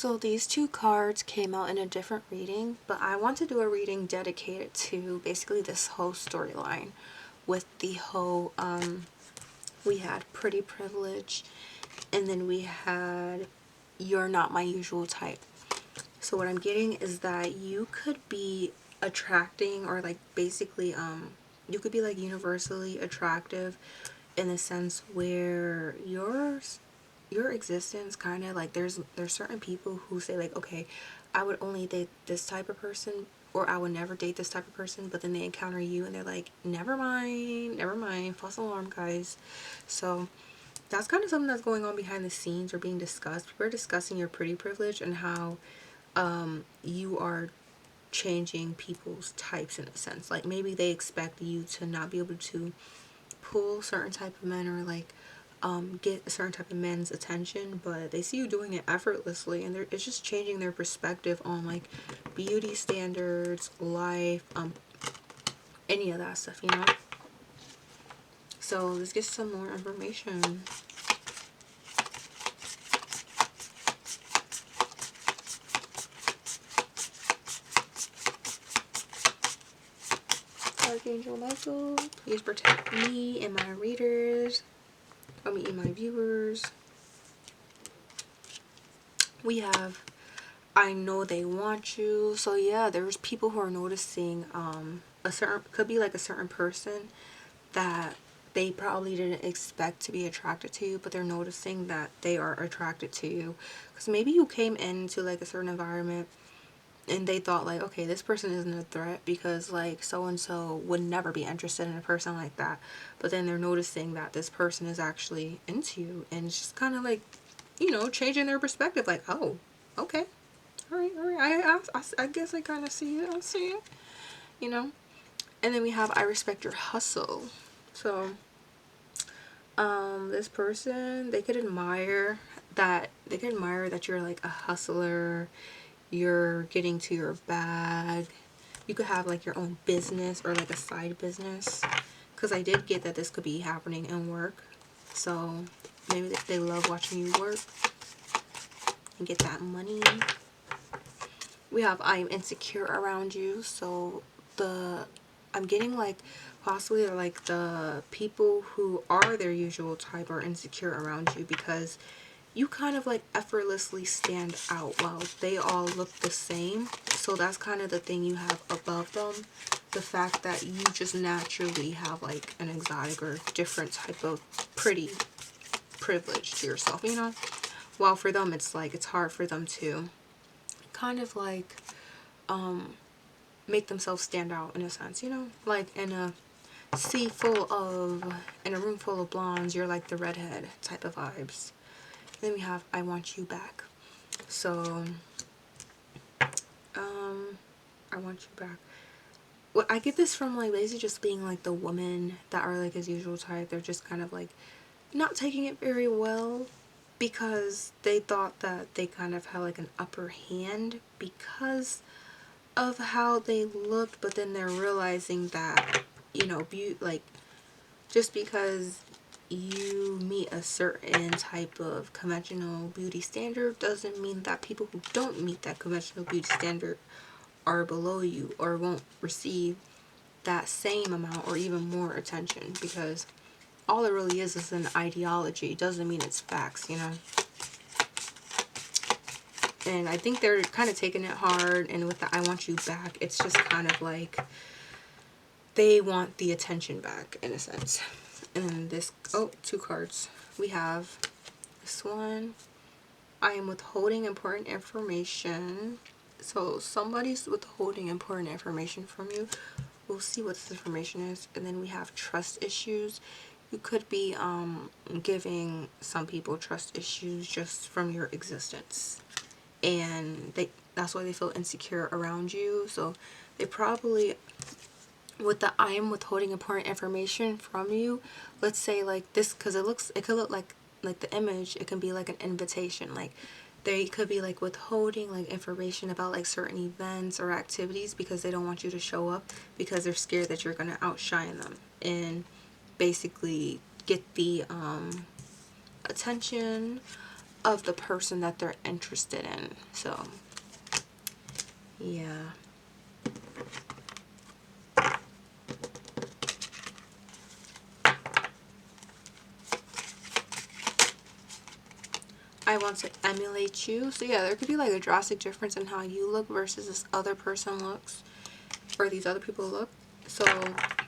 So these two cards came out in a different reading, but I want to do a reading dedicated to basically this whole storyline with the whole, we had Pretty Privilege, and then we had You're Not My Usual Type. So what I'm getting is that you could be attracting, or like basically, you could be like universally attractive in the sense where your existence kind of like there's certain people who say like, okay, I would only date this type of person, or I would never date this type of person, but then they encounter you and they're like, never mind, false alarm, guys. So that's kind of something that's going on behind the scenes or being discussed. We're discussing your pretty privilege and how you are changing people's types in a sense. Like maybe they expect you to not be able to pull certain type of men, or like get a certain type of men's attention, but they see you doing it effortlessly, and it's just changing their perspective on like beauty standards, life, any of that stuff, you know. So let's get some more information. Archangel Michael, please protect me and my readers, or me and my viewers. We have I know they want you. So yeah, there's people who are noticing a certain, could be like a certain person that they probably didn't expect to be attracted to you, but they're noticing that they are attracted to you because maybe you came into like a certain environment and they thought like, okay, this person isn't a threat because like so and so would never be interested in a person like that, but then they're noticing that this person is actually into you, and it's just kind of like, you know, changing their perspective, like, oh, okay, all right, I guess I kind of see it. I see it, you know. And then we have I respect your hustle. So, this person, they could admire that. They could admire that you're like a hustler. You're getting to your bag. You could have like your own business or like a side business. Because I did get that this could be happening in work. So maybe they love watching you work and get that money. We have I am insecure around you. So I'm getting like possibly like the people who are their usual type are insecure around you because you kind of like effortlessly stand out while they all look the same. So that's kind of the thing you have above them, the fact that you just naturally have like an exotic or different type of pretty privilege to yourself, you know. While for them it's like it's hard for them to kind of like make themselves stand out in a sense, you know, like in a in a room full of blondes, you're like the redhead type of vibes. And then we have I want you back. So I want you back. Well, I get this from like basically just being like the women that are like his usual type. They're just kind of like not taking it very well because they thought that they kind of had like an upper hand because of how they looked, but then they're realizing that, you know, like just because you meet a certain type of conventional beauty standard doesn't mean that people who don't meet that conventional beauty standard are below you or won't receive that same amount or even more attention, because all it really is an ideology. It doesn't mean it's facts, you know. And I think they're kind of taking it hard, and with the I want you back, it's just kind of like they want the attention back in a sense. And then this, oh, two cards. We have this one. I am withholding important information. So somebody's withholding important information from you. We'll see what this information is. And then we have trust issues. You could be giving some people trust issues just from your existence, and that's why they feel insecure around you. So they probably, with the I am withholding important information from you, let's say like this, because it could look like the image, it can be like an invitation, like they could be like withholding like information about like certain events or activities because they don't want you to show up because they're scared that you're going to outshine them and basically get the attention of the person that they're interested in. So, yeah. I want to emulate you. So yeah, there could be like a drastic difference in how you look versus this other person looks, or these other people look. So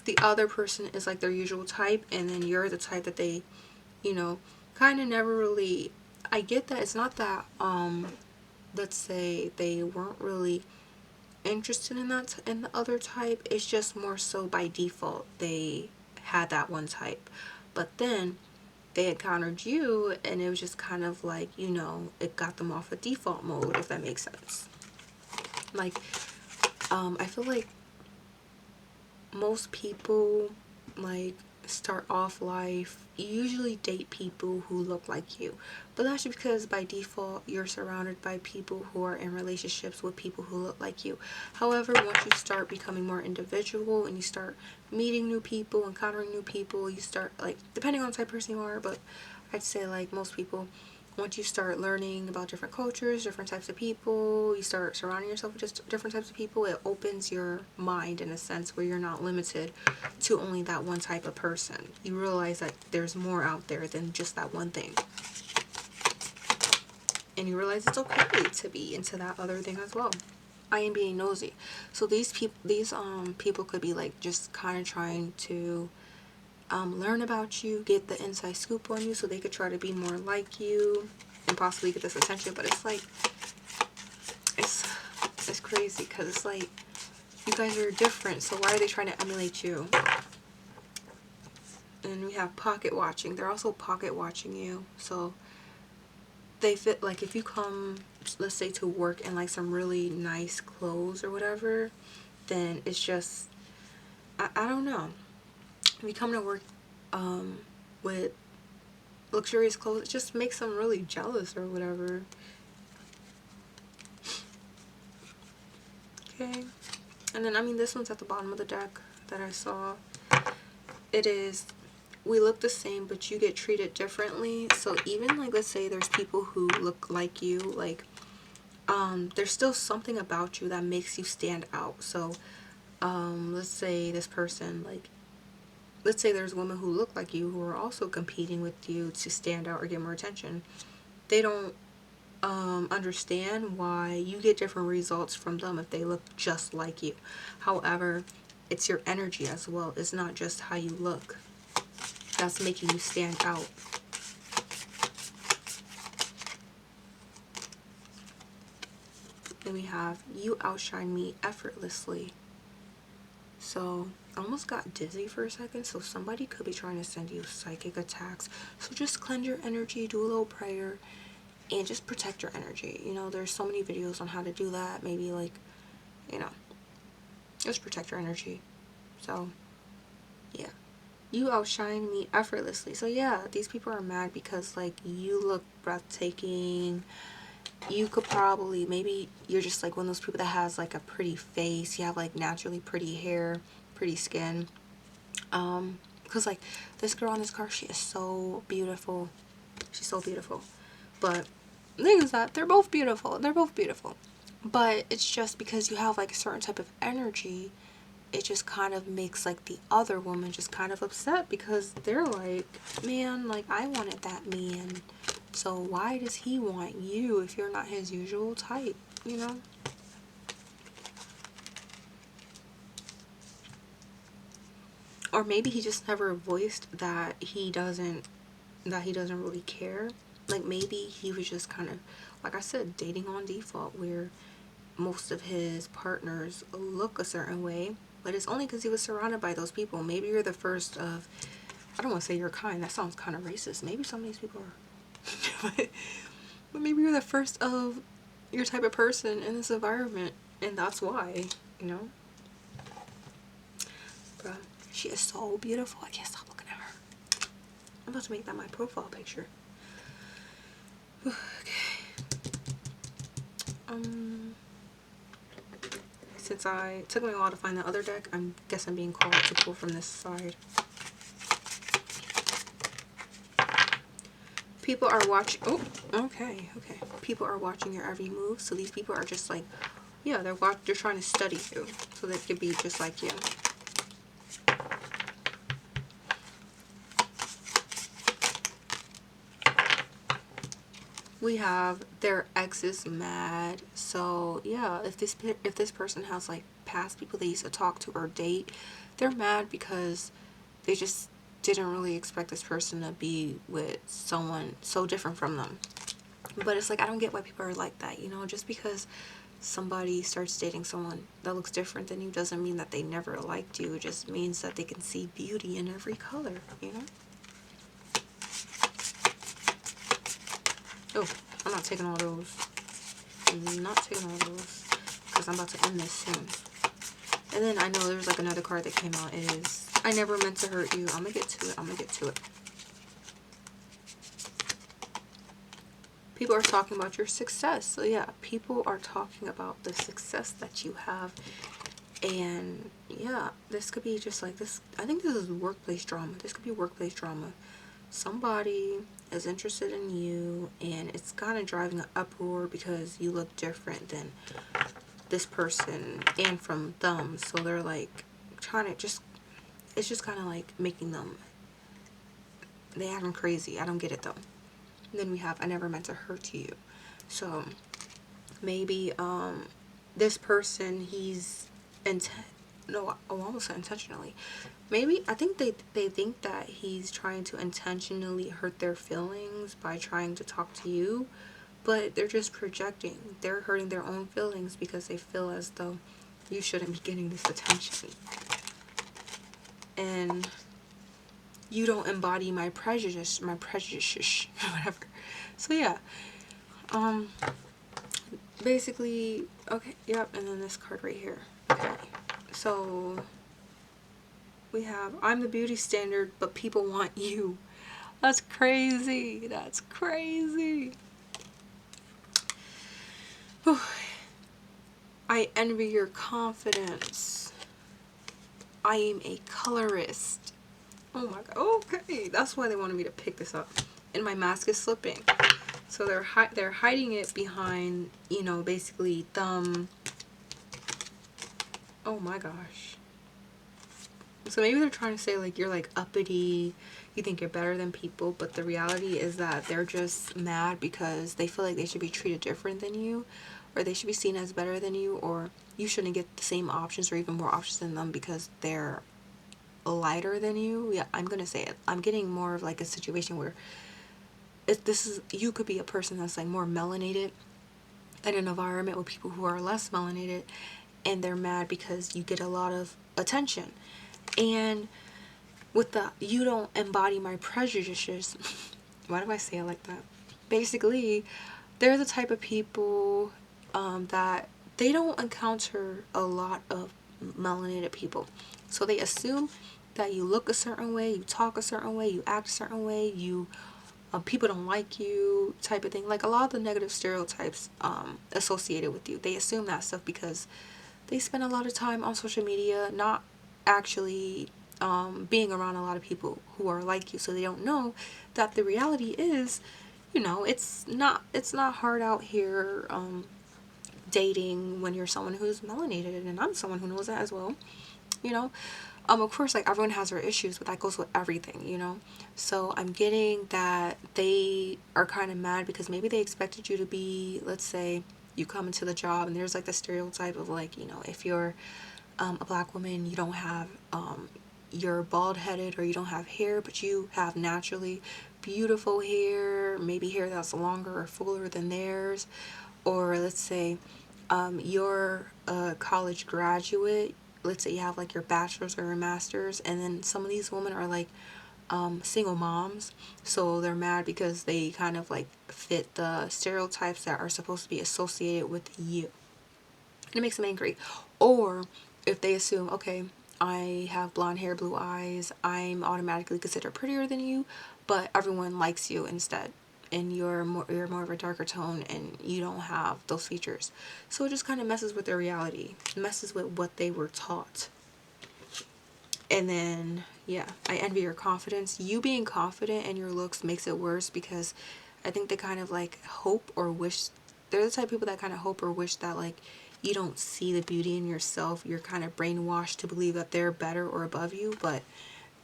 the other person is like their usual type, and then you're the type that they, you know, kind of never really. I get that it's not that let's say they weren't really interested in that in the other type. It's just more so by default they had that one type, but then they encountered you and it was just kind of like, you know, it got them off a default mode, if that makes sense. Like I feel like most people like start off life, you usually date people who look like you, but that's just because by default you're surrounded by people who are in relationships with people who look like you. However, once you start becoming more individual and you start meeting new people, encountering new people, you start like, depending on the type of person you are, but I'd say like most people, once you start learning about different cultures, different types of people, you start surrounding yourself with just different types of people, it opens your mind in a sense where you're not limited to only that one type of person. You realize that there's more out there than just that one thing. And you realize it's okay to be into that other thing as well. I am being nosy. So these people could be like just kind of trying to learn about you, get the inside scoop on you so they could try to be more like you and possibly get this attention. But it's like, it's crazy because it's like, you guys are different, so why are they trying to emulate you? And we have pocket watching. They're also pocket watching you. So they fit, like if you come, let's say, to work in like some really nice clothes or whatever, then it's just, I don't know. If you come to work with luxurious clothes, it just makes them really jealous or whatever. Okay. And then, I mean, this one's at the bottom of the deck that I saw. It is, we look the same, but you get treated differently. So even like, let's say there's people who look like you, like, there's still something about you that makes you stand out. So, let's say this person, like, let's say there's women who look like you who are also competing with you to stand out or get more attention. They don't understand why you get different results from them if they look just like you. However, it's your energy as well. It's not just how you look that's making you stand out. Then we have, you outshine me effortlessly. So I almost got dizzy for a second. So somebody could be trying to send you psychic attacks. So just cleanse your energy, do a little prayer, and just protect your energy. You know, there's so many videos on how to do that. Maybe like, you know, just protect your energy. So yeah, you outshine me effortlessly. So yeah, these people are mad because like you look breathtaking. You could probably, maybe you're just like one of those people that has like a pretty face. You have like naturally pretty hair, pretty skin. Because like this girl on this car, she is so beautiful. She's so beautiful. But the thing is that they're both beautiful. They're both beautiful. But it's just because you have like a certain type of energy, it just kind of makes like the other woman just kind of upset because they're like, man, like I wanted that man. So why does he want you if you're not his usual type, you know? Or maybe he just never voiced that he doesn't really care. Like maybe he was just kind of, like I said, dating on default where most of his partners look a certain way, but it's only because he was surrounded by those people. Maybe you're the first of, I don't want to say you're kind, that sounds kind of racist. Maybe some of these people are. But maybe you're the first of your type of person in this environment, and that's why, you know? Bruh, she is so beautiful. I can't stop looking at her. I'm about to make that my profile picture. Okay. Since it took me a while to find the other deck, I guess I'm being called to pull from this side. People are watching. Oh, okay. People are watching your every move. So these people are just like, yeah, they're trying to study you so they could be just like you. We have their ex is mad. So yeah, if this person has like past people they used to talk to or date, they're mad because they just didn't really expect this person to be with someone so different from them. But it's like, I don't get why people are like that, you know? Just because somebody starts dating someone that looks different than you doesn't mean that they never liked you. It just means that they can see beauty in every color, you know? Oh, I'm not taking all those. I'm not taking all those because I'm about to end this soon. And then I know there's like another card that came out. It is, I never meant to hurt you. I'm gonna get to it. People are talking about your success. So yeah, people are talking about the success that you have. And yeah, this could be just like this. I think this is workplace drama. This could be workplace drama. Somebody is interested in you and it's kind of driving an uproar because you look different than this person and from them. So they're like trying to just, it's just kind of like making them, they acting crazy. I don't get it though. And then we have, I never meant to hurt you. So maybe this person, he's no, I almost said intentionally. Maybe I think they think that he's trying to intentionally hurt their feelings by trying to talk to you, but they're just projecting. They're hurting their own feelings because they feel as though you shouldn't be getting this attention. And you don't embody my prejudice, whatever. So yeah. Basically, okay, yep, and then this card right here. Okay. So we have, I'm the beauty standard, but people want you. That's crazy. That's crazy. Whew. I envy your confidence. I am a colorist. Oh my god. Okay, that's why they wanted me to pick this up. And my mask is slipping. So they're hiding it behind, you know, basically thumb. Oh my gosh. So maybe they're trying to say like you're like uppity, you think you're better than people, but the reality is that they're just mad because they feel like they should be treated different than you, or they should be seen as better than you, or you shouldn't get the same options or even more options than them because they're lighter than you. Yeah, I'm gonna say it. I'm getting more of like a situation where you could be a person that's like more melanated in an environment with people who are less melanated, and they're mad because you get a lot of attention. And with the, you don't embody my prejudices. Why do I say it like that? Basically, they're the type of people that they don't encounter a lot of melanated people. So they assume that you look a certain way, you talk a certain way, you act a certain way, you people don't like you type of thing. Like a lot of the negative stereotypes associated with you. They assume that stuff because they spend a lot of time on social media not actually being around a lot of people who are like you, so they don't know that the reality is, you know, it's not hard out here dating when you're someone who's melanated, and I'm someone who knows that as well, you know. Of course, like everyone has their issues, but that goes with everything, you know. So I'm getting that they are kind of mad because maybe they expected you to be, let's say you come into the job and there's like the stereotype of like, you know, if you're a black woman, you don't have you're bald headed or you don't have hair, but you have naturally beautiful hair, maybe hair that's longer or fuller than theirs. Or let's say you're a college graduate, let's say you have like your bachelor's or your master's, and then some of these women are like single moms, so they're mad because they kind of like fit the stereotypes that are supposed to be associated with you, and it makes them angry. Or if they assume, okay, I have blonde hair, blue eyes, I'm automatically considered prettier than you, but everyone likes you instead, and you're more of a darker tone and you don't have those features. So it just kind of messes with their reality, messes with what they were taught. And then yeah, I envy your confidence. You being confident in your looks makes it worse because I think they kind of like hope or wish, they're the type of people that kind of hope or wish that like you don't see the beauty in yourself. You're kind of brainwashed to believe that they're better or above you, but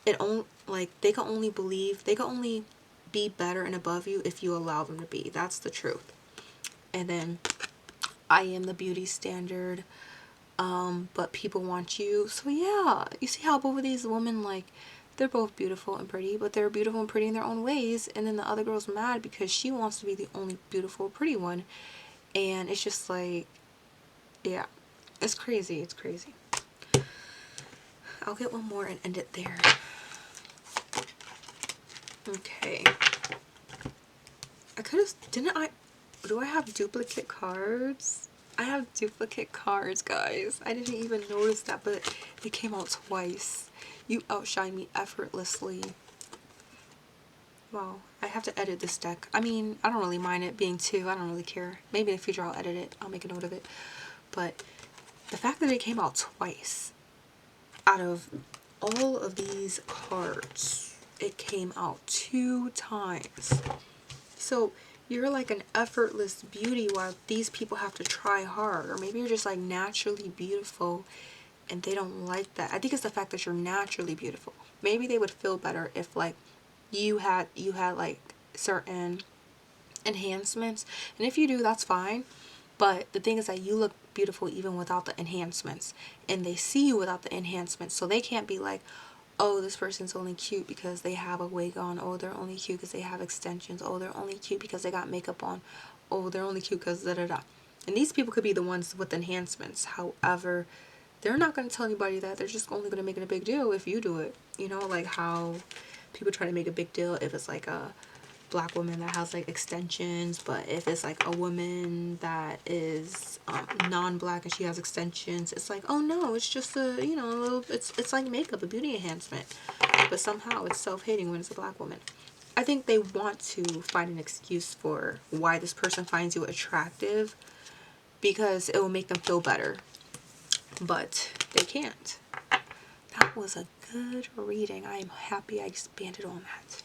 it only, like, they can only believe, they can only be better and above you if you allow them to be. That's the truth. And then I am the beauty standard, but people want you. So yeah, you see how both of these women, like, they're both beautiful and pretty, but they're beautiful and pretty in their own ways. And then the other girl's mad because she wants to be the only beautiful, pretty one. And it's just like, yeah, it's crazy. It's crazy. I'll get one more and end it there. Okay. I could have, didn't I, do I have duplicate cards? I have duplicate cards, guys. I didn't even notice that, but it came out twice. You outshine me effortlessly. Wow, I have to edit this deck. I mean, I don't really mind it being two. I don't really care. Maybe in the future I'll edit it. I'll make a note of it. But the fact that it came out twice, out of all of these cards, it came out 2 times. So you're like an effortless beauty while these people have to try hard. Or maybe you're just like naturally beautiful and they don't like that. I think it's the fact that you're naturally beautiful. Maybe they would feel better if like you had like certain enhancements. And if you do, that's fine. But the thing is that you look beautiful even without the enhancements. And they see you without the enhancements. So they can't be like, oh, this person's only cute because they have a wig on. Oh, they're only cute because they have extensions. Oh, they're only cute because they got makeup on. Oh, they're only cute because da da da. And these people could be the ones with enhancements. However, they're not going to tell anybody that. They're just only going to make it a big deal if you do it. You know, like how people try to make a big deal if it's like a black woman that has like extensions, but if it's like a woman that is non-black and she has extensions, it's like, oh no, it's just a, you know, a little, it's like makeup, a beauty enhancement. But somehow it's self-hating when it's a black woman. I think they want to find an excuse for why this person finds you attractive because it will make them feel better, but they can't. That was a good reading. I am happy I expanded on that.